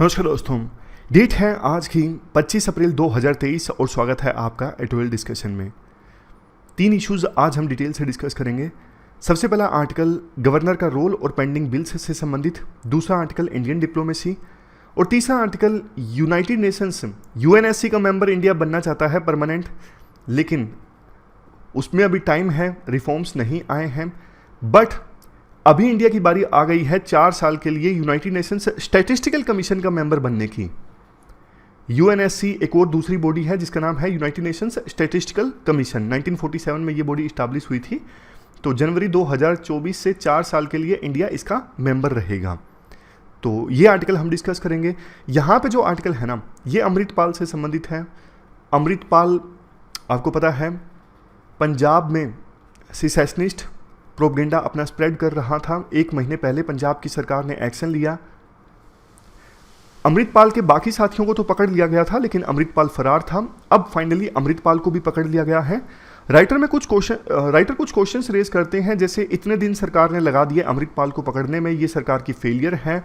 नमस्कार दोस्तों, डेट है आज की 25 अप्रैल 2023 और स्वागत है आपका एटोवेल डिस्कशन में। 3 इश्यूज आज हम डिटेल से डिस्कस करेंगे। सबसे पहला आर्टिकल गवर्नर का रोल और पेंडिंग बिल्स से संबंधित, दूसरा आर्टिकल इंडियन डिप्लोमेसी और तीसरा आर्टिकल यूनाइटेड नेशंस यूएनएससी का मेंबर इंडिया बनना चाहता है परमानेंट, लेकिन उसमें अभी टाइम है, रिफॉर्म्स नहीं आए हैं, बट अभी इंडिया की बारी आ गई है 4 साल के लिए यूनाइटेड नेशंस स्टैटिस्टिकल कमीशन का मेंबर बनने की। यूएनएससी एक और दूसरी बॉडी है जिसका नाम है यूनाइटेड नेशंस स्टैटिस्टिकल कमीशन। 1947 में ये बॉडी इस्टेब्लिश हुई थी, तो जनवरी 2024 से 4 साल के लिए इंडिया इसका मेंबर रहेगा। तो ये आर्टिकल हम डिस्कस करेंगे। यहाँ पे जो आर्टिकल है ना, ये अमृतपाल से संबंधित है। अमृतपाल आपको पता है पंजाब में सिसेशनिस्ट प्रोपेगेंडा अपना स्प्रेड कर रहा था। 1 महीने पहले पंजाब की सरकार ने एक्शन लिया। अमृतपाल के बाकी साथियों को तो पकड़ लिया गया था, लेकिन अमृतपाल फरार था। अब फाइनली अमृतपाल को भी पकड़ लिया गया है। राइटर कुछ क्वेश्चंस रेज करते हैं, जैसे इतने दिन सरकार ने लगा दिए अमृतपाल को पकड़ने में, ये सरकार की फेलियर है।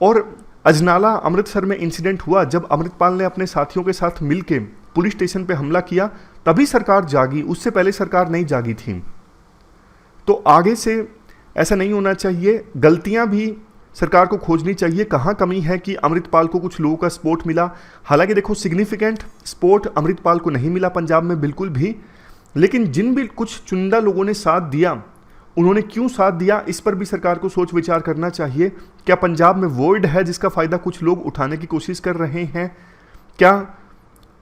और अजनाला अमृतसर में इंसिडेंट हुआ, जब अमृतपाल ने अपने साथियों के साथ मिलकर पुलिस स्टेशन पर हमला किया, तभी सरकार जागी, उससे पहले सरकार नहीं जागी थी। तो आगे से ऐसा नहीं होना चाहिए। गलतियां भी सरकार को खोजनी चाहिए, कहाँ कमी है कि अमृतपाल को कुछ लोगों का सपोर्ट मिला। हालांकि देखो, सिग्निफिकेंट सपोर्ट अमृतपाल को नहीं मिला पंजाब में बिल्कुल भी, लेकिन जिन भी कुछ चुनिंदा लोगों ने साथ दिया, उन्होंने क्यों साथ दिया, इस पर भी सरकार को सोच विचार करना चाहिए। क्या पंजाब में वॉइड है जिसका फ़ायदा कुछ लोग उठाने की कोशिश कर रहे हैं? क्या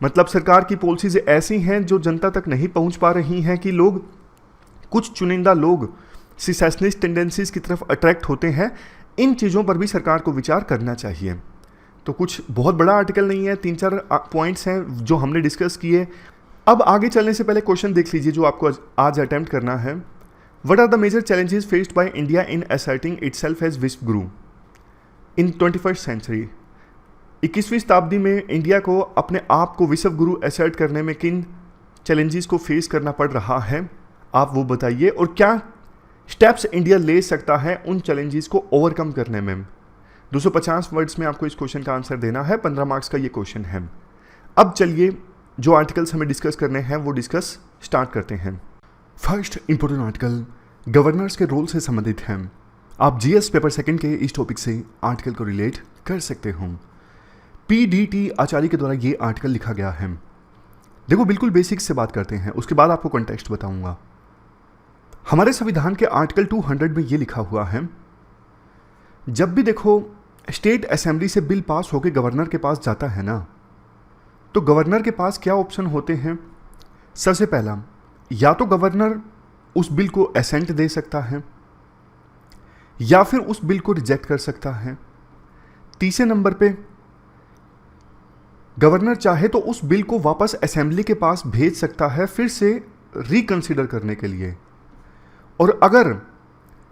मतलब सरकार की पॉलिसीज ऐसी हैं जो जनता तक नहीं पहुँच पा रही हैं कि लोग, कुछ चुनिंदा लोग सिसेशनिस्ट टेंडेंसीज की तरफ अट्रैक्ट होते हैं? इन चीज़ों पर भी सरकार को विचार करना चाहिए। तो कुछ बहुत बड़ा आर्टिकल नहीं है, 3-4 पॉइंट्स हैं जो हमने डिस्कस किए। अब आगे चलने से पहले क्वेश्चन देख लीजिए जो आपको आज अटेम्प्ट करना है। What are the major challenges faced by India in asserting itself as vishwa guru in 21st century? 21वीं शताब्दी में इंडिया को अपने आप को विश्व गुरु असर्ट करने में किन चैलेंजेस को फेस करना पड़ रहा है, आप वो बताइए। और क्या स्टेप्स इंडिया ले सकता है उन चैलेंजेस को ओवरकम करने में? 250 वर्ड्स में आपको इस क्वेश्चन का आंसर देना है। 15 मार्क्स का ये क्वेश्चन है। अब चलिए जो आर्टिकल्स हमें डिस्कस करने हैं वो डिस्कस स्टार्ट करते हैं। फर्स्ट इंपॉर्टेंट आर्टिकल गवर्नर्स के रोल से संबंधित है। आप जीएस पेपर सेकंड के इस टॉपिक से आर्टिकल को रिलेट कर सकते हो। PDT आचार्य के द्वारा ये आर्टिकल लिखा गया है। देखो, बिल्कुल बेसिक्स से बात करते हैं, उसके बाद आपको कॉन्टेक्स्ट बताऊंगा। हमारे संविधान के आर्टिकल 200 में ये लिखा हुआ है, जब भी देखो स्टेट असेंबली से बिल पास होकर गवर्नर के पास जाता है ना, तो गवर्नर के पास क्या ऑप्शन होते हैं? सबसे पहला, या तो गवर्नर उस बिल को असेंट दे सकता है या फिर उस बिल को रिजेक्ट कर सकता है। तीसरे नंबर पे, गवर्नर चाहे तो उस बिल को वापस असेंबली के पास भेज सकता है फिर से रिकंसिडर करने के लिए। और अगर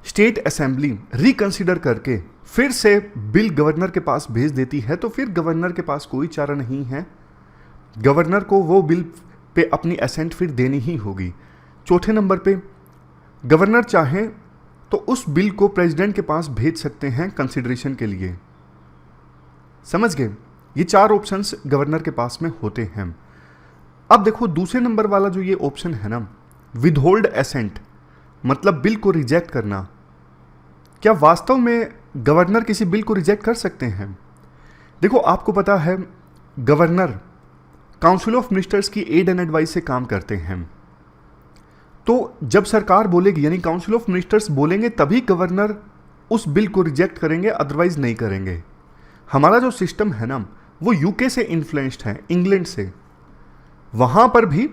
स्टेट असेंबली रिकंसिडर करके फिर से बिल गवर्नर के पास भेज देती है, तो फिर गवर्नर के पास कोई चारा नहीं है, गवर्नर को वो बिल पे अपनी असेंट फिर देनी ही होगी। चौथे नंबर पे, गवर्नर चाहे तो उस बिल को प्रेसिडेंट के पास भेज सकते हैं कंसिडरेशन के लिए। समझ गए? ये 4 ऑप्शंस गवर्नर के पास में होते हैं। अब देखो, दूसरे नंबर वाला जो ये ऑप्शन है ना, विदहोल्ड असेंट, मतलब बिल को रिजेक्ट करना। क्या वास्तव में गवर्नर किसी बिल को रिजेक्ट कर सकते हैं? देखो, आपको पता है गवर्नर काउंसिल ऑफ मिनिस्टर्स की एड एंड एडवाइस से काम करते हैं। तो जब सरकार बोलेगी, यानी काउंसिल ऑफ मिनिस्टर्स बोलेंगे, तभी गवर्नर उस बिल को रिजेक्ट करेंगे, अदरवाइज नहीं करेंगे। हमारा जो सिस्टम है ना, वो यूके से इन्फ्लुएंस्ड है, इंग्लैंड से। वहां पर भी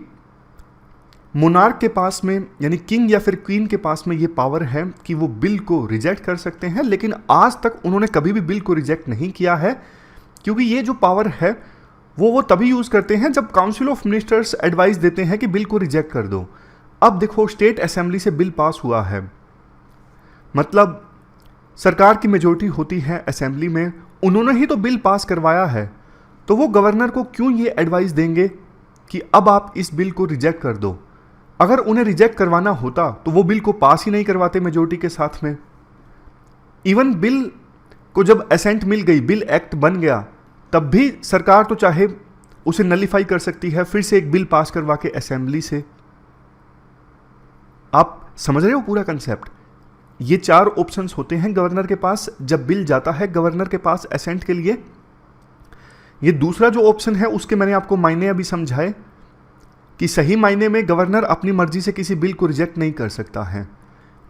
मोनार्क के पास में, यानी किंग या फिर क्वीन के पास में ये पावर है कि वो बिल को रिजेक्ट कर सकते हैं, लेकिन आज तक उन्होंने कभी भी बिल को रिजेक्ट नहीं किया है, क्योंकि ये जो पावर है वो तभी यूज़ करते हैं जब काउंसिल ऑफ मिनिस्टर्स एडवाइस देते हैं कि बिल को रिजेक्ट कर दो। अब देखो, स्टेट असेंबली से बिल पास हुआ है, मतलब सरकार की मेजॉरिटी होती है असेंबली में, उन्होंने ही तो बिल पास करवाया है, तो वो गवर्नर को क्यों ये एडवाइस देंगे कि अब आप इस बिल को रिजेक्ट कर दो? अगर उन्हें रिजेक्ट करवाना होता तो वो बिल को पास ही नहीं करवाते मेजॉरिटी के साथ में। इवन बिल को जब असेंट मिल गई, बिल एक्ट बन गया, तब भी सरकार तो चाहे उसे नलिफाई कर सकती है, फिर से एक बिल पास करवा के असेंबली से। आप समझ रहे हो पूरा कंसेप्ट? ये 4 ऑप्शंस होते हैं गवर्नर के पास जब बिल जाता है गवर्नर के पास असेंट के लिए। ये दूसरा जो ऑप्शन है उसके मैंने आपको मायने अभी समझाए कि सही मायने में गवर्नर अपनी मर्जी से किसी बिल को रिजेक्ट नहीं कर सकता है,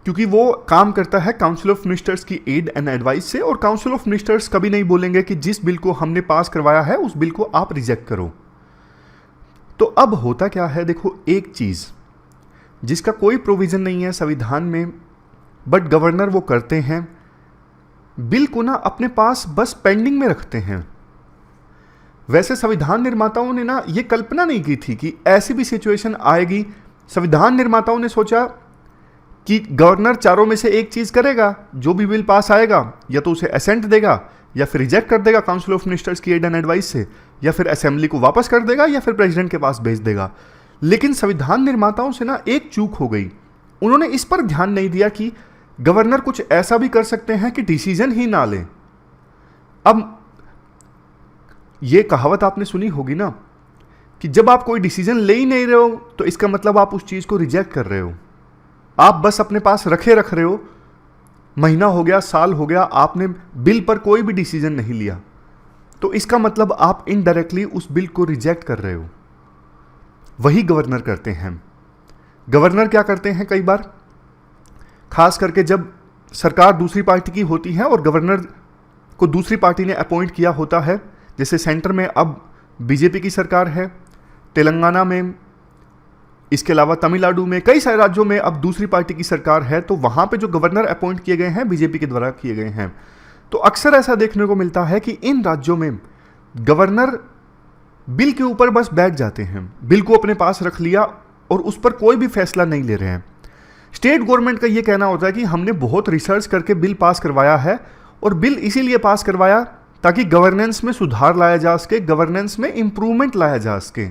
क्योंकि वो काम करता है काउंसिल ऑफ मिनिस्टर्स की एड एंड एडवाइस से, और काउंसिल ऑफ मिनिस्टर्स कभी नहीं बोलेंगे कि जिस बिल को हमने पास करवाया है उस बिल को आप रिजेक्ट करो। तो अब होता क्या है, देखो, एक चीज जिसका कोई प्रोविजन नहीं है संविधान में, बट गवर्नर वो करते हैं, बिल को ना अपने पास बस पेंडिंग में रखते हैं। वैसे संविधान निर्माताओं ने ना ये कल्पना नहीं की थी कि ऐसी भी सिचुएशन आएगी। संविधान निर्माताओं ने सोचा कि गवर्नर चारों में से एक चीज करेगा, जो भी बिल पास आएगा या तो उसे असेंट देगा या फिर रिजेक्ट कर देगा काउंसिल ऑफ मिनिस्टर्स की एड एंड एडवाइस से, या फिर असेंबली को वापस कर देगा या फिर प्रेसिडेंट के पास भेज देगा। लेकिन संविधान निर्माताओं से ना एक चूक हो गई, उन्होंने इस पर ध्यान नहीं दिया कि गवर्नर कुछ ऐसा भी कर सकते हैं कि डिसीजन ही ना लें। अब ये कहावत आपने सुनी होगी ना कि जब आप कोई डिसीजन ले ही नहीं रहे हो तो इसका मतलब आप उस चीज को रिजेक्ट कर रहे हो, आप बस अपने पास रख रहे हो। महीना हो गया, साल हो गया, आपने बिल पर कोई भी डिसीजन नहीं लिया, तो इसका मतलब आप इनडायरेक्टली उस बिल को रिजेक्ट कर रहे हो। वही गवर्नर करते हैं। गवर्नर क्या करते हैं, कई बार खास करके जब सरकार दूसरी पार्टी की होती है और गवर्नर को दूसरी पार्टी ने अपॉइंट किया होता है, जैसे सेंटर में अब बीजेपी की सरकार है, तेलंगाना में, इसके अलावा तमिलनाडु में, कई सारे राज्यों में अब दूसरी पार्टी की सरकार है, तो वहां पे जो गवर्नर अपॉइंट किए गए हैं बीजेपी के द्वारा किए गए हैं। तो अक्सर ऐसा देखने को मिलता है कि इन राज्यों में गवर्नर बिल के ऊपर बस बैठ जाते हैं, बिल को अपने पास रख लिया और उस पर कोई भी फैसला नहीं ले रहे हैं। स्टेट गवर्नमेंट का यह कहना होता है कि हमने बहुत रिसर्च करके बिल पास करवाया है, और बिल इसीलिए पास करवाया ताकि गवर्नेंस में सुधार लाया जा सके, गवर्नेंस में इंप्रूवमेंट लाया जा सके।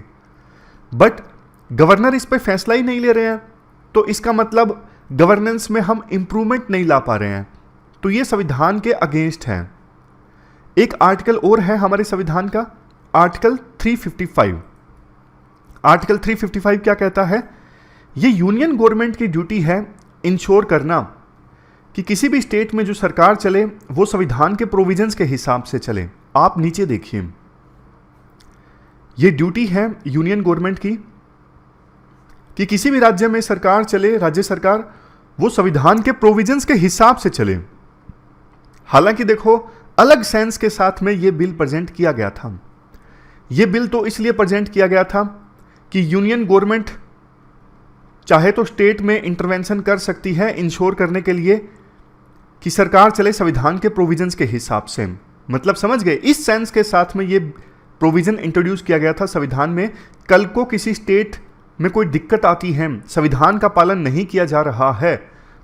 बट गवर्नर इस पर फैसला ही नहीं ले रहे हैं, तो इसका मतलब गवर्नेंस में हम इंप्रूवमेंट नहीं ला पा रहे हैं, तो ये संविधान के अगेंस्ट है। एक आर्टिकल और है हमारे संविधान का, आर्टिकल 355। आर्टिकल 355 क्या कहता है? ये यूनियन गवर्नमेंट की ड्यूटी है इंश्योर करना कि किसी भी स्टेट में जो सरकार चले वो संविधान के प्रोविजंस के हिसाब से चले। आप नीचे देखिए, ये ड्यूटी है यूनियन गवर्नमेंट की कि किसी भी राज्य में सरकार चले, राज्य सरकार, वो संविधान के प्रोविजंस के हिसाब से चले। हालांकि देखो, अलग सेंस के साथ में ये बिल प्रेजेंट किया गया था। ये बिल तो इसलिए प्रेजेंट किया गया था कि यूनियन गवर्नमेंट चाहे तो स्टेट में इंटरवेंशन कर सकती है इंश्योर करने के लिए कि सरकार चले संविधान के प्रोविजंस के हिसाब से। मतलब समझ गए, इस सेंस के साथ में ये प्रोविजन इंट्रोड्यूस किया गया था संविधान में। कल को किसी स्टेट में कोई दिक्कत आती है, संविधान का पालन नहीं किया जा रहा है,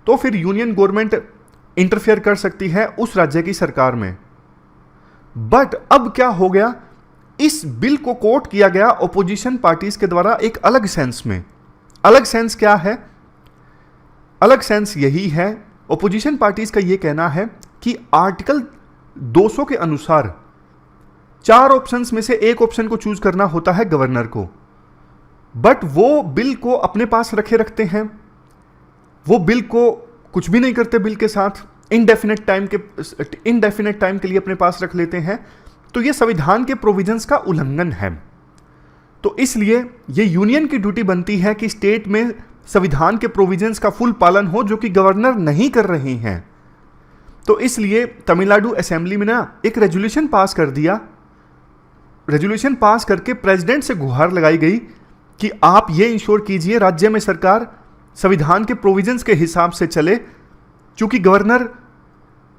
तो फिर यूनियन गवर्नमेंट इंटरफेयर कर सकती है उस राज्य की सरकार में। बट अब क्या हो गया, इस बिल को कोट किया गया ओपोजिशन पार्टीज के द्वारा एक अलग सेंस में। अलग सेंस क्या है? अलग सेंस यही है, ओपोजिशन पार्टीज का यह कहना है कि आर्टिकल 200 के अनुसार 4 ऑप्शंस में से एक ऑप्शन को चूज करना होता है गवर्नर को, बट वो बिल को अपने पास रखते हैं, वो बिल को कुछ भी नहीं करते, बिल के साथ इनडेफिनेट टाइम के लिए अपने पास रख लेते हैं। तो ये संविधान के प्रोविजंस का उल्लंघन है। तो इसलिए ये यूनियन की ड्यूटी बनती है कि स्टेट में संविधान के प्रोविजंस का फुल पालन हो, जो कि गवर्नर नहीं कर रहे हैं। तो इसलिए तमिलनाडु असेंबली में ना एक रेजोल्यूशन पास कर दिया। रेजोल्यूशन पास करके प्रेसिडेंट से गुहार लगाई गई कि आप ये इंश्योर कीजिए राज्य में सरकार संविधान के प्रोविजंस के हिसाब से चले। चूंकि गवर्नर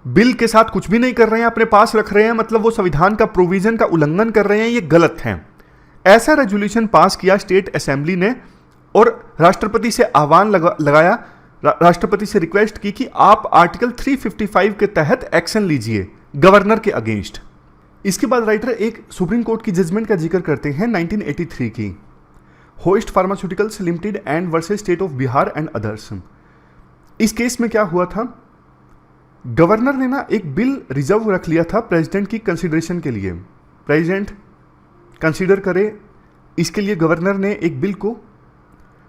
बिल के साथ कुछ भी नहीं कर रहे हैं, अपने पास रख रहे हैं, मतलब वो संविधान का प्रोविजन का उल्लंघन कर रहे हैं, ये गलत है। ऐसा रेजोल्यूशन पास किया स्टेट असेंबली ने और राष्ट्रपति से आह्वान लगाया, राष्ट्रपति से रिक्वेस्ट की कि आप आर्टिकल 355 के तहत एक्शन लीजिए गवर्नर के अगेंस्ट। इसके बाद राइटर एक सुप्रीम कोर्ट की जजमेंट का जिक्र करते हैं 1983 की, host pharmaceuticals limited and versus state of Bihar and others. इस केस में क्या हुआ था, गवर्नर ने ना एक बिल रिजर्व रख लिया था प्रेसिडेंट की कंसिडरेशन के लिए, प्रेसिडेंट कंसीडर करे इसके लिए गवर्नर ने एक बिल को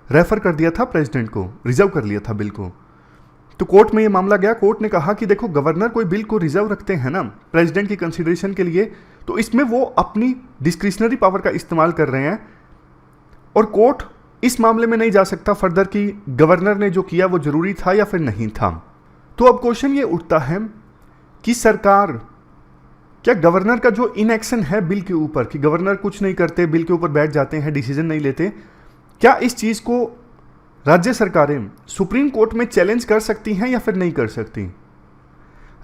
रेफर कर दिया था प्रेसिडेंट को, रिजर्व कर लिया था बिल को। तो कोर्ट में ये मामला गया, कोर्ट ने कहा कि देखो गवर्नर कोई बिल को रिजर्व रखते हैं ना प्रेसिडेंट की कंसीडरेशन के लिए, तो इसमें वो अपनी डिस्क्रिशनरी पावर का इस्तेमाल कर रहे हैं और कोर्ट इस मामले में नहीं जा सकता फर्दर कि गवर्नर ने जो किया वो जरूरी था या फिर नहीं था। तो अब क्वेश्चन ये उठता है कि सरकार, क्या गवर्नर का जो इनएक्शन है बिल के ऊपर, कि गवर्नर कुछ नहीं करते, बिल के ऊपर बैठ जाते हैं, डिसीजन नहीं लेते, क्या इस चीज़ को राज्य सरकारें सुप्रीम कोर्ट में चैलेंज कर सकती हैं या फिर नहीं कर सकती?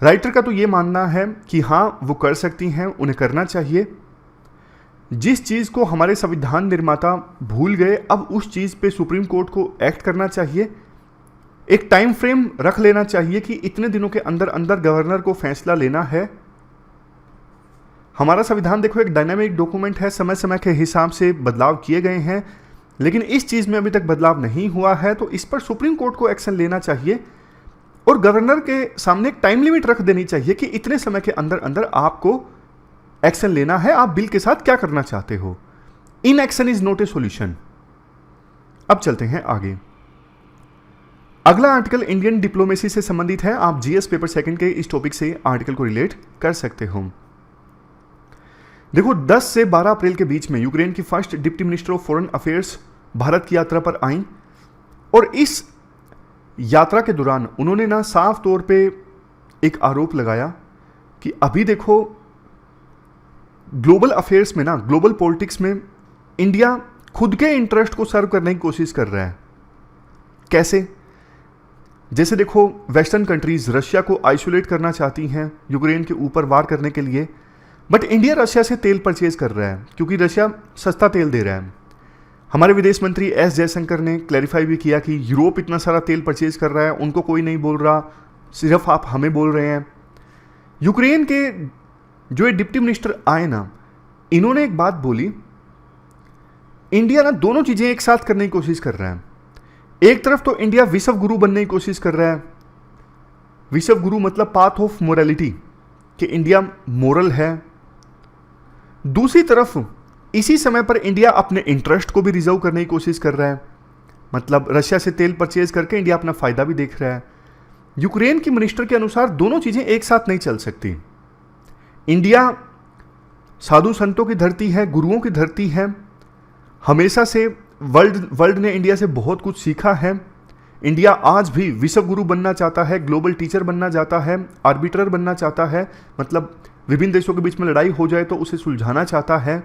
राइटर का तो ये मानना है कि हाँ वो कर सकती हैं, उन्हें करना चाहिए। जिस चीज़ को हमारे संविधान निर्माता भूल गए, अब उस चीज़ पे सुप्रीम कोर्ट को एक्ट करना चाहिए। एक टाइम फ्रेम रख लेना चाहिए कि इतने दिनों के अंदर अंदर गवर्नर को फैसला लेना है। हमारा संविधान देखो एक डायनामिक डॉक्यूमेंट है, समय समय के हिसाब से बदलाव किए गए हैं, लेकिन इस चीज़ में अभी तक बदलाव नहीं हुआ है, तो इस पर सुप्रीम कोर्ट को एक्शन लेना चाहिए और गवर्नर के सामने एक टाइम लिमिट रख देनी चाहिए कि इतने समय के अंदर अंदर आपको एक्शन लेना है, आप बिल के साथ क्या करना चाहते हो। In action is not a solution. अब चलते हैं आगे। अगला आर्टिकल इंडियन डिप्लोमेसी से संबंधित है। आप जीएस पेपर सेकंड के इस टॉपिक से आर्टिकल को रिलेट कर सकते हो। देखो 10 से 12 अप्रैल के बीच में यूक्रेन की first deputy minister of foreign affairs Bharat की यात्रा पर आई और इस यात्रा के दौरान उन्होंने ना साफ तौर पे एक आरोप लगाया कि अभी देखो ग्लोबल अफेयर्स में ना, ग्लोबल पॉलिटिक्स में इंडिया खुद के इंटरेस्ट को सर्व करने की कोशिश कर रहा है। कैसे? जैसे देखो वेस्टर्न कंट्रीज रशिया को आइसोलेट करना चाहती हैं यूक्रेन के ऊपर वार करने के लिए, बट इंडिया रशिया से तेल परचेज कर रहा है क्योंकि रशिया सस्ता तेल दे रहा है। हमारे विदेश मंत्री एस जयशंकर ने क्लैरिफाई भी किया कि यूरोप इतना सारा तेल परचेज कर रहा है, उनको कोई नहीं बोल रहा, सिर्फ आप हमें बोल रहे हैं। यूक्रेन के जो ये डिप्टी मिनिस्टर आए ना, इन्होंने एक बात बोली, इंडिया ना दोनों चीज़ें एक साथ करने की कोशिश कर रहा है। एक तरफ तो इंडिया विश्व गुरु बनने की कोशिश कर रहा है, विश्व गुरु मतलब पाथ ऑफ मोरालिटी, कि इंडिया मोरल है। दूसरी तरफ इसी समय पर इंडिया अपने इंटरेस्ट को भी रिजर्व करने की कोशिश कर रहा है, मतलब रशिया से तेल परचेज करके इंडिया अपना फायदा भी देख रहा है। यूक्रेन की मिनिस्टर के अनुसार दोनों चीज़ें एक साथ नहीं चल सकती। इंडिया साधु संतों की धरती है, गुरुओं की धरती है, हमेशा से वर्ल्ड ने इंडिया से बहुत कुछ सीखा है। इंडिया आज भी विश्व गुरु बनना चाहता है, ग्लोबल टीचर बनना चाहता है, आर्बिट्रर बनना चाहता है, मतलब विभिन्न देशों के बीच में लड़ाई हो जाए तो उसे सुलझाना चाहता है।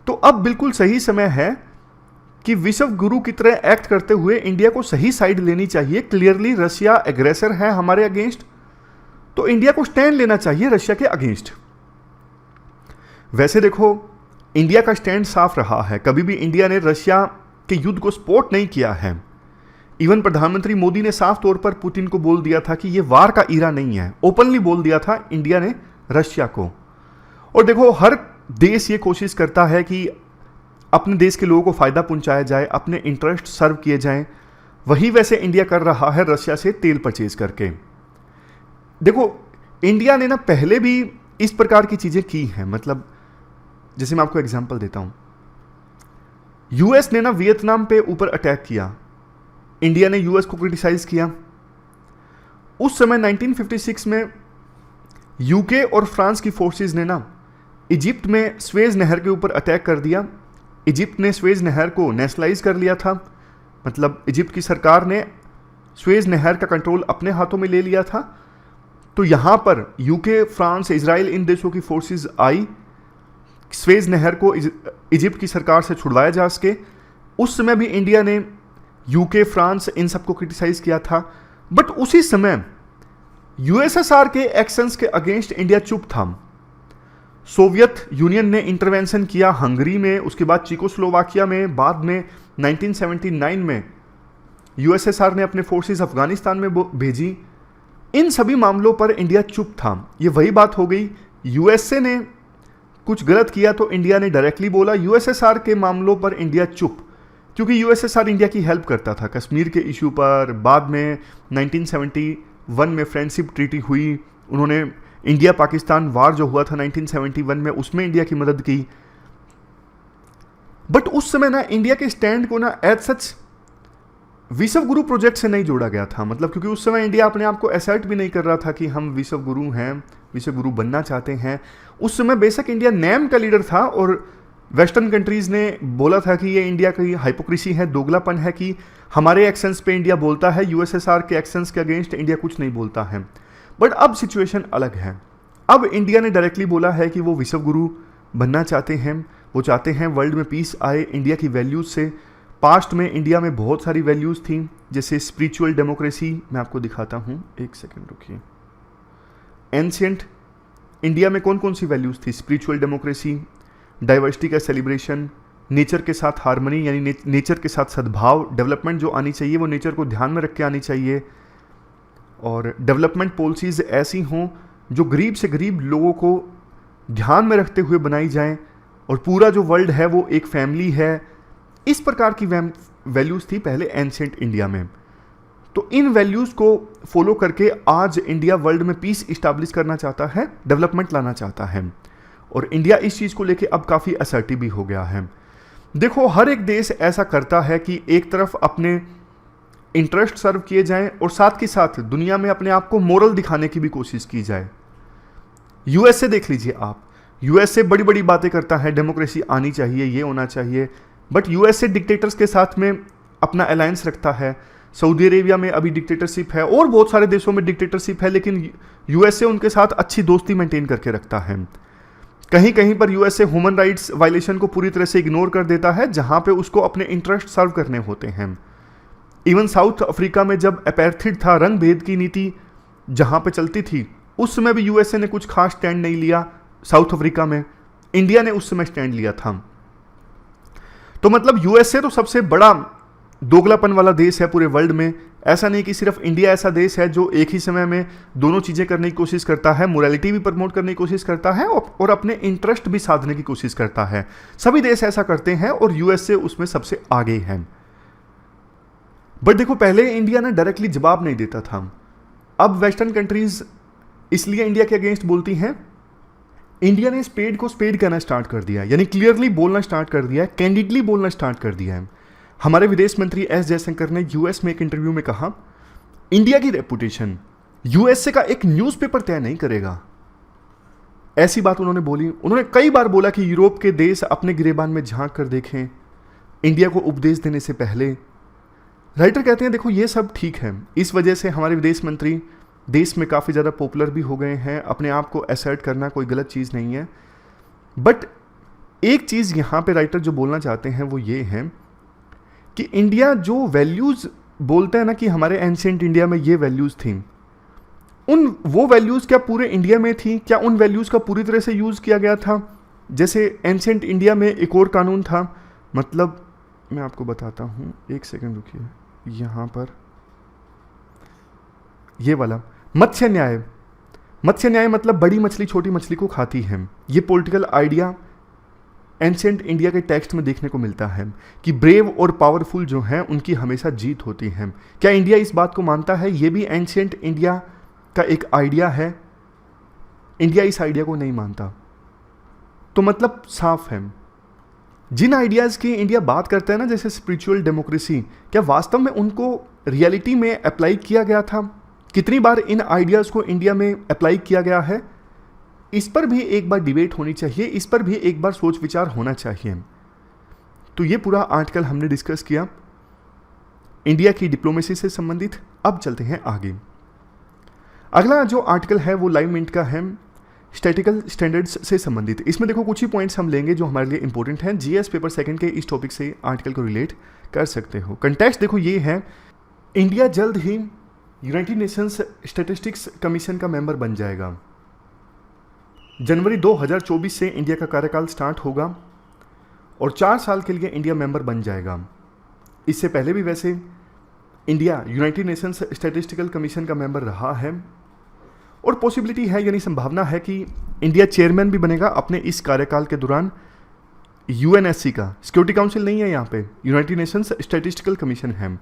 तो अब बिल्कुल सही समय है कि विश्व गुरु की तरह एक्ट करते हुए इंडिया को सही साइड लेनी चाहिए। क्लियरली रशिया एग्रेसर है हमारे अगेंस्ट, तो इंडिया को स्टैंड लेना चाहिए रशिया के अगेंस्ट। वैसे देखो इंडिया का स्टैंड साफ रहा है, कभी भी इंडिया ने रशिया के युद्ध को सपोर्ट नहीं किया है। इवन प्रधानमंत्री मोदी ने साफ तौर पर पुतिन को बोल दिया था कि ये वार का इरा नहीं है, ओपनली बोल दिया था इंडिया ने रशिया को। और देखो हर देश ये कोशिश करता है कि अपने देश के लोगों को फायदा पहुंचाया जाए, अपने इंटरेस्ट सर्व किए जाएं। वही वैसे इंडिया कर रहा है रशिया से तेल परचेज करके। देखो इंडिया ने ना पहले भी इस प्रकार की चीजें की हैं, मतलब जैसे मैं आपको एग्जांपल देता हूं, यूएस ने ना वियतनाम पे ऊपर अटैक किया, इंडिया ने यूएस को क्रिटिसाइज किया। उस समय 1956 में यूके और फ्रांस की फोर्सेस ने ना इजिप्ट में स्वेज नहर के ऊपर अटैक कर दिया। इजिप्ट ने स्वेज नहर को नेशनलाइज कर लिया था, मतलब इजिप्ट की सरकार ने स्वेज नहर का कंट्रोल अपने हाथों में ले लिया था। तो यहाँ पर यूके, फ्रांस, इजराइल, इन देशों की फोर्सेस आई, स्वेज नहर को इजिप्ट की सरकार से छुड़वाया जा सके। उस समय भी इंडिया ने यूके, फ्रांस, इन सबको क्रिटिसाइज किया था, बट उसी समय यूएसएसआर के एक्शंस के अगेंस्ट इंडिया चुप था। सोवियत यूनियन ने इंटरवेंशन किया हंगरी में, उसके बाद चेकोस्लोवाकिया में, बाद में 1979 में यूएसएसआर ने अपने फोर्सेस अफगानिस्तान में भेजी। इन सभी मामलों पर इंडिया चुप था। ये वही बात हो गई, यूएसए ने कुछ गलत किया तो इंडिया ने डायरेक्टली बोला, यूएसएसआर के मामलों पर इंडिया चुप, क्योंकि यूएसएसआर इंडिया की हेल्प करता था कश्मीर के इशू पर। बाद में 1971 में फ्रेंडशिप ट्रीटी हुई, उन्होंने इंडिया पाकिस्तान वार जो हुआ था 1971 में उसमें इंडिया की मदद की। बट उस समय ना इंडिया के स्टैंड को ना एज सच विश्व गुरु प्रोजेक्ट से नहीं जोड़ा गया था, मतलब क्योंकि उस समय इंडिया अपने आप को असर्ट भी नहीं कर रहा था कि हम विश्व गुरु हैं, विश्व गुरु बनना चाहते हैं। उस समय बेशक इंडिया नेम का लीडर था और वेस्टर्न कंट्रीज ने बोला था कि ये इंडिया की हाइपोक्रेसी है, दोगलापन है कि हमारे एक्शंस पे इंडिया बोलता है, यूएसएसआर के एक्शंस के अगेंस्ट इंडिया कुछ नहीं बोलता है। बट अब सिचुएशन अलग है। अब इंडिया ने डायरेक्टली बोला है कि वो विश्व गुरु बनना चाहते हैं, वो चाहते हैं वर्ल्ड में पीस आए इंडिया की वैल्यूज से। पास्ट में इंडिया में बहुत सारी वैल्यूज़ थी, जैसे स्पिरिचुअल डेमोक्रेसी, मैं आपको दिखाता हूँ, एक सेकेंड रुकिए। एंशिएंट इंडिया में कौन कौन सी वैल्यूज़ थी? स्पिरिचुअल डेमोक्रेसी, डाइवर्सिटी का सेलिब्रेशन, नेचर के साथ हार्मनी यानी नेचर के साथ सद्भाव, डेवलपमेंट जो आनी चाहिए वो नेचर को ध्यान में रख के आनी चाहिए, और डेवलपमेंट पॉलिसीज़ ऐसी हों जो गरीब से गरीब लोगों को ध्यान में रखते हुए बनाई जाएं, और पूरा जो वर्ल्ड है वो एक फैमिली है। इस प्रकार की वैल्यूज़ थी पहले एंशिएंट इंडिया में। तो इन वैल्यूज़ को फॉलो करके आज इंडिया वर्ल्ड में पीस इस्टेब्लिश करना चाहता है, डेवलपमेंट लाना चाहता है, और इंडिया इस चीज़ को लेके अब काफ़ी असर्टिव भी हो गया है। देखो, हर एक देश ऐसा करता है कि एक तरफ अपने इंटरेस्ट सर्व किए जाएं और साथ के साथ दुनिया में अपने आप को मोरल दिखाने की भी कोशिश की जाए। यूएसए देख लीजिए आप, यूएसए बड़ी बड़ी बातें करता है, डेमोक्रेसी आनी चाहिए, ये होना चाहिए, बट यूएसए डिक्टेटर्स के साथ में अपना अलायंस रखता है। सऊदी अरेबिया में अभी डिक्टेटरशिप है और बहुत सारे देशों में डिक्टेटरशिप है, लेकिन यूएसए उनके साथ अच्छी दोस्ती मेंटेन करके रखता है। कहीं कहीं पर यूएसए ह्यूमन राइट्स वायलेशन को पूरी तरह से इग्नोर कर देता है जहां पे उसको अपने इंटरेस्ट सर्व करने होते हैं। इवन साउथ अफ्रीका में जब अपेर्थीड था, रंग भेद की नीति जहां पे चलती थी, उस समय भी यूएसए ने कुछ खास स्टैंड नहीं लिया। साउथ अफ्रीका में इंडिया ने उस समय स्टैंड लिया था। तो मतलब यूएसए तो सबसे बड़ा दोगलापन वाला देश है पूरे वर्ल्ड में। ऐसा नहीं कि सिर्फ इंडिया ऐसा देश है जो एक ही समय में दोनों चीज़ें करने की कोशिश करता है, मोरालिटी भी प्रमोट करने की कोशिश करता है और अपने इंटरेस्ट भी साधने की कोशिश करता है। सभी देश ऐसा करते हैं और यूएसए उसमें सबसे आगे है। बट देखो, पहले इंडिया ने डायरेक्टली जवाब नहीं देता था। अब वेस्टर्न कंट्रीज इसलिए इंडिया के अगेंस्ट बोलती हैं। इंडिया ने स्पेड को स्पेड कहना स्टार्ट कर दिया है, यानी क्लियरली बोलना स्टार्ट कर दिया है, कैंडिडली बोलना स्टार्ट कर दिया है। हमारे विदेश मंत्री एस जयशंकर ने यूएस में एक इंटरव्यू में कहा, इंडिया की रेपुटेशन यूएसए का एक न्यूज़पेपर तय नहीं करेगा। ऐसी बात उन्होंने बोली। उन्होंने कई बार बोला कि यूरोप के देश अपने गिरेबान में झांक कर देखें इंडिया को उपदेश देने से पहले। राइटर कहते हैं, देखो ये सब ठीक है, इस वजह से हमारे विदेश मंत्री देश में काफ़ी ज़्यादा पॉपुलर भी हो गए हैं। अपने आप को असर्ट करना कोई गलत चीज़ नहीं है, बट एक चीज़ यहाँ पे राइटर जो बोलना चाहते हैं वो ये है कि इंडिया जो वैल्यूज़ बोलते हैं ना कि हमारे एंशिएंट इंडिया में ये वैल्यूज़ थी, वो वैल्यूज़ क्या पूरे इंडिया में थी? क्या उन वैल्यूज़ का पूरी तरह से यूज़ किया गया था? जैसे एंशिएंट इंडिया में एक और कानून था, मतलब मैं आपको बताता हूँ, एक सेकंड रुकिए, यहाँ पर ये वाला मत्स्य न्याय। मत्स्य न्याय मतलब बड़ी मछली छोटी मछली को खाती है। ये पॉलिटिकल आइडिया एंशिएंट इंडिया के टेक्स्ट में देखने को मिलता है कि ब्रेव और पावरफुल जो हैं उनकी हमेशा जीत होती है। क्या इंडिया इस बात को मानता है? ये भी एंशिएंट इंडिया का एक आइडिया है। इंडिया इस आइडिया को नहीं मानता। तो मतलब साफ है, जिन आइडियाज़ की इंडिया बात करता है ना, जैसे स्पिरिचुअल डेमोक्रेसी, क्या वास्तव में उनको रियलिटी में अप्लाई किया गया था? कितनी बार इन आइडियाज़ को इंडिया में अप्लाई किया गया है? इस पर भी एक बार डिबेट होनी चाहिए, इस पर भी एक बार सोच विचार होना चाहिए। तो ये पूरा आर्टिकल हमने डिस्कस किया इंडिया की डिप्लोमेसी से संबंधित। अब चलते हैं आगे। अगला जो आर्टिकल है वो लाइव मिनट का है, स्टैटिकल स्टैंडर्ड्स से संबंधित। इसमें देखो कुछ ही पॉइंट्स हम लेंगे जो हमारे लिए इंपॉर्टेंट हैं। जीएस पेपर सेकंड के इस टॉपिक से आर्टिकल को रिलेट कर सकते हो। कंटेक्स्ट देखो ये है, इंडिया जल्द ही यूनाइटेड नेशंस स्टैटिस्टिक्स कमीशन का मेंबर बन जाएगा। जनवरी 2024 से इंडिया का कार्यकाल स्टार्ट होगा और 4 साल के लिए इंडिया मेंबर बन जाएगा। इससे पहले भी वैसे India United Nations statistical commission का मेंबर रहा है और पॉसिबिलिटी है, यानी संभावना है कि इंडिया चेयरमैन भी बनेगा अपने इस कार्यकाल के दौरान। यूएनएससी का सिक्योरिटी काउंसिल नहीं है, यहाँ पे यूनाइटेड नेशंस स्टैटिस्टिकल कमीशन है।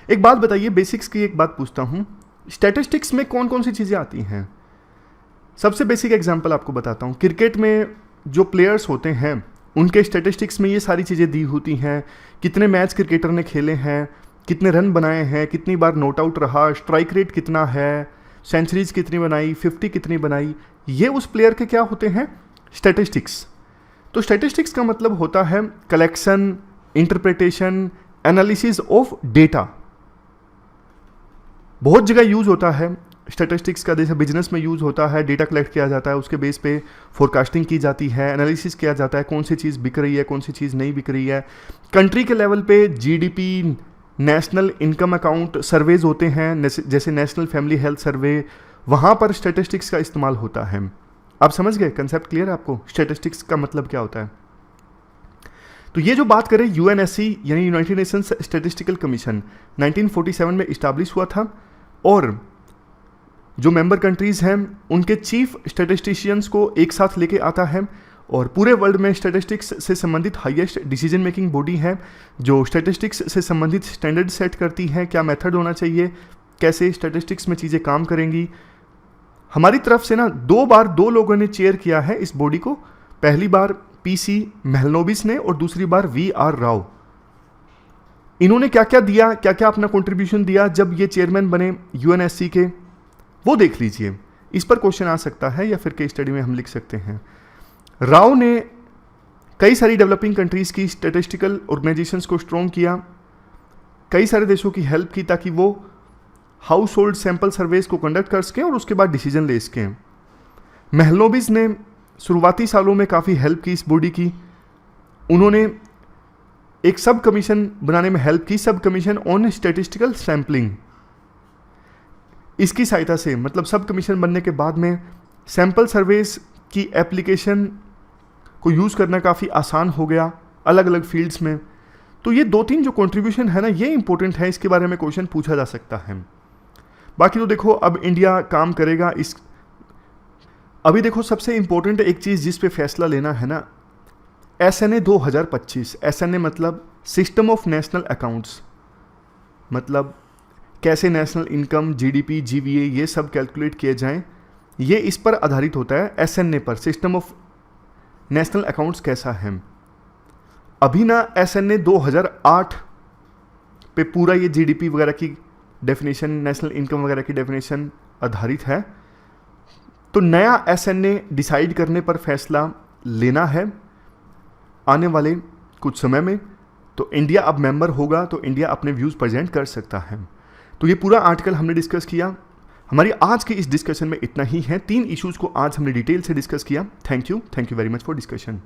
एक बात बताइए, बेसिक्स की एक बात पूछता हूँ, स्टैटिस्टिक्स में कौन कौन सी चीज़ें आती हैं? सबसे बेसिक एग्जांपल आपको बताता हूँ। क्रिकेट में जो प्लेयर्स होते हैं उनके स्टैटिस्टिक्स में ये सारी चीज़ें दी होती हैं। कितने मैच क्रिकेटर ने खेले हैं, कितने रन बनाए हैं, कितनी बार नॉट आउट रहा, स्ट्राइक रेट कितना है, सेंचुरीज कितनी बनाई, 50 कितनी बनाई, ये उस प्लेयर के क्या होते हैं? स्टैटिस्टिक्स। तो स्टैटिस्टिक्स का मतलब होता है collection, interpretation, analysis of data. बहुत जगह यूज होता है स्टैटिस्टिक्स का, जैसे बिजनेस में यूज होता है, डेटा कलेक्ट किया जाता है, उसके बेस पे फोरकास्टिंग की जाती है, एनालिसिस किया जाता है कौन सी चीज़ बिक रही है, कौन सी चीज़ नहीं बिक रही है। कंट्री के लेवल पे GDP, national income account surveys होते हैं, जैसे नेशनल फैमिली हेल्थ सर्वे, वहाँ पर स्टैटिस्टिक्स का इस्तेमाल होता है। आप समझ गए? कंसेप्ट क्लियर है आपको? स्टैटिस्टिक्स का मतलब क्या होता है? तो ये जो बात करें, यूएनएससी यानी यूनाइटेड नेशंस स्टैटिस्टिकल कमीशन 1947 में इस्टाब्लिश हुआ था, और जो मेंबर कंट्रीज़ हैं उनके चीफ स्टैटिस्टिशियंस को एक साथ लेके आता है, और पूरे वर्ल्ड में स्टैटिस्टिक्स से संबंधित हाईएस्ट डिसीजन मेकिंग बॉडी है, जो स्टैटिस्टिक्स से संबंधित स्टैंडर्ड सेट करती है, क्या मेथड होना चाहिए, कैसे स्टैटिस्टिक्स में चीज़ें काम करेंगी। हमारी तरफ से ना 2 बार 2 लोगों ने चेयर किया है इस बॉडी को। पहली बार पीसी महलनोबिस ने और दूसरी बार वीआर राव। इन्होंने क्या क्या दिया, क्या क्या अपना कंट्रीब्यूशन दिया जब ये चेयरमैन बने यूएनएससी के, वो देख लीजिए। इस पर क्वेश्चन आ सकता है या फिर केस स्टडी में हम लिख सकते हैं। राव ने कई सारी डेवलपिंग कंट्रीज की स्टैटिस्टिकल ऑर्गेनाइजेशंस को स्ट्रॉन्ग किया, कई सारे देशों की हेल्प की ताकि वो हाउस होल्ड सैंपल सर्वेज को कंडक्ट कर सकें और उसके बाद डिसीजन ले सकें। महलनोबिस ने शुरुआती सालों में काफ़ी हेल्प की इस बॉडी की। उन्होंने एक सब कमीशन बनाने में हेल्प की, सब कमीशन ऑन स्टैटिस्टिकल सैम्पलिंग। इसकी सहायता से, मतलब सब कमीशन बनने के बाद में सैंपल सर्वेज की एप्लीकेशन को यूज़ करना काफ़ी आसान हो गया अलग अलग फील्ड्स में। तो ये 2-3 जो कंट्रीब्यूशन है ना, ये इंपॉर्टेंट है, इसके बारे में क्वेश्चन पूछा जा सकता है। बाकी तो देखो अब इंडिया काम करेगा इस, अभी देखो सबसे इंपॉर्टेंट एक चीज़ जिस पे फैसला लेना है ना, SNA 2025। SNA मतलब सिस्टम ऑफ नेशनल अकाउंट्स, मतलब कैसे नेशनल इनकम, जीडीपी, जीवीए ये सब कैलकुलेट किए जाएं, ये इस पर आधारित होता है। SNA पर, सिस्टम ऑफ नेशनल अकाउंट्स कैसा है। अभी ना SNA 2008 पे पूरा ये जीडीपी वगैरह की डेफिनेशन, नेशनल इनकम वगैरह की डेफिनेशन आधारित है। तो नया SNA डिसाइड करने पर फैसला लेना है आने वाले कुछ समय में। तो इंडिया अब मेंबर होगा तो इंडिया अपने व्यूज़ प्रेजेंट कर सकता है। तो ये पूरा आर्टिकल हमने डिस्कस किया। हमारी आज की इस डिस्कशन में इतना ही है। 3 इश्यूज़ को आज हमने डिटेल से डिस्कस किया। Thank you very much for discussion.